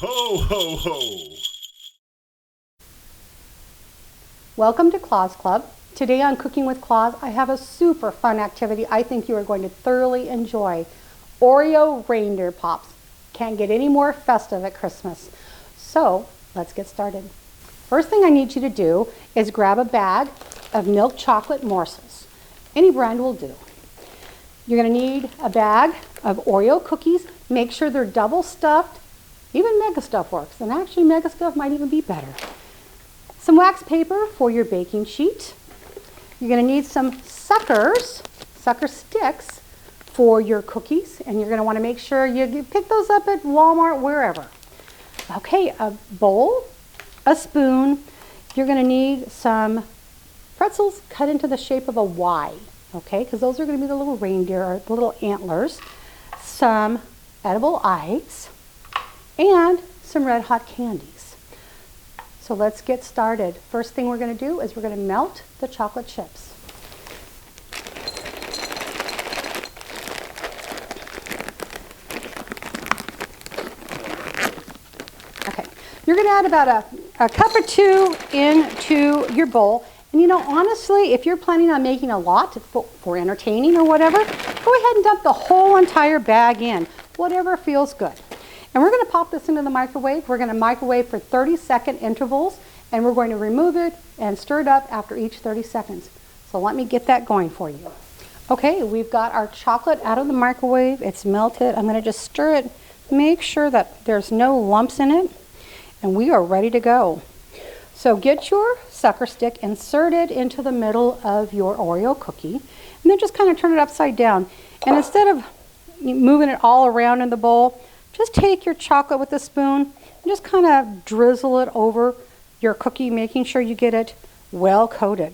Ho, ho, ho! Welcome to Claus Club. Today on Cooking with Claus, I have a super fun activity I think you are going to thoroughly enjoy. Oreo Reindeer Pops. Can't get any more festive at Christmas. So let's get started. First thing I need you to do is grab a bag of milk chocolate morsels. Any brand will do. You're going to need a bag of Oreo cookies. Make sure they're double stuffed. Even Mega Stuff works, and actually Mega Stuff might even be better. Some wax paper for your baking sheet. You're going to need some sucker sticks for your cookies, and you're going to want to make sure you pick those up at Walmart, wherever. Okay, a bowl, a spoon. You're going to need some pretzels cut into the shape of a Y, okay, because those are going to be the little reindeer, or the little antlers. Some edible ice, and some red hot candies. So let's get started. First thing we're going to do is we're going to melt the chocolate chips. Okay, you're going to add about a cup or two into your bowl. And you know, honestly, if you're planning on making a lot for entertaining or whatever, go ahead and dump the whole entire bag in, whatever feels good. And we're going to pop this into the microwave. We're going to microwave for 30-second intervals, and we're going to remove it and stir it up after each 30 seconds. So let me get that going for you. Okay, we've got our chocolate out of the microwave. It's melted. I'm going to just stir it, make sure that there's no lumps in it, and we are ready to go. So get your sucker stick, insert it into the middle of your Oreo cookie, and then just kind of turn it upside down. And instead of moving it all around in the bowl, just take your chocolate with a spoon and just kind of drizzle it over your cookie, making sure you get it well coated.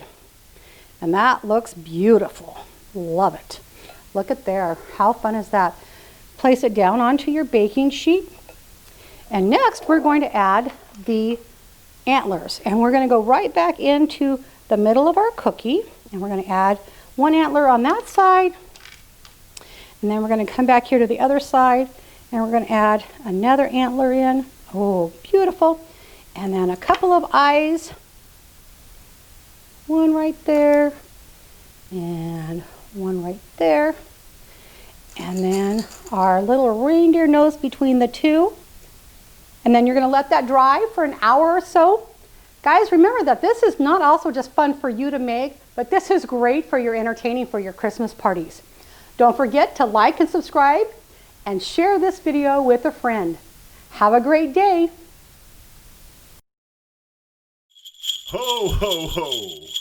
And that looks beautiful. Love it. Look at there. How fun is that? Place it down onto your baking sheet. And next we're going to add the antlers. And we're going to go right back into the middle of our cookie. And we're going to add one antler on that side. And then we're going to come back here to the other side. And we're going to add another antler in. Oh, beautiful. And then a couple of eyes. One right there. And one right there. And then our little reindeer nose between the two. And then you're going to let that dry for an hour or so. Guys, remember that this is not also just fun for you to make, but this is great for your entertaining for your Christmas parties. Don't forget to like and subscribe, and share this video with a friend. Have a great day. Ho, ho, ho!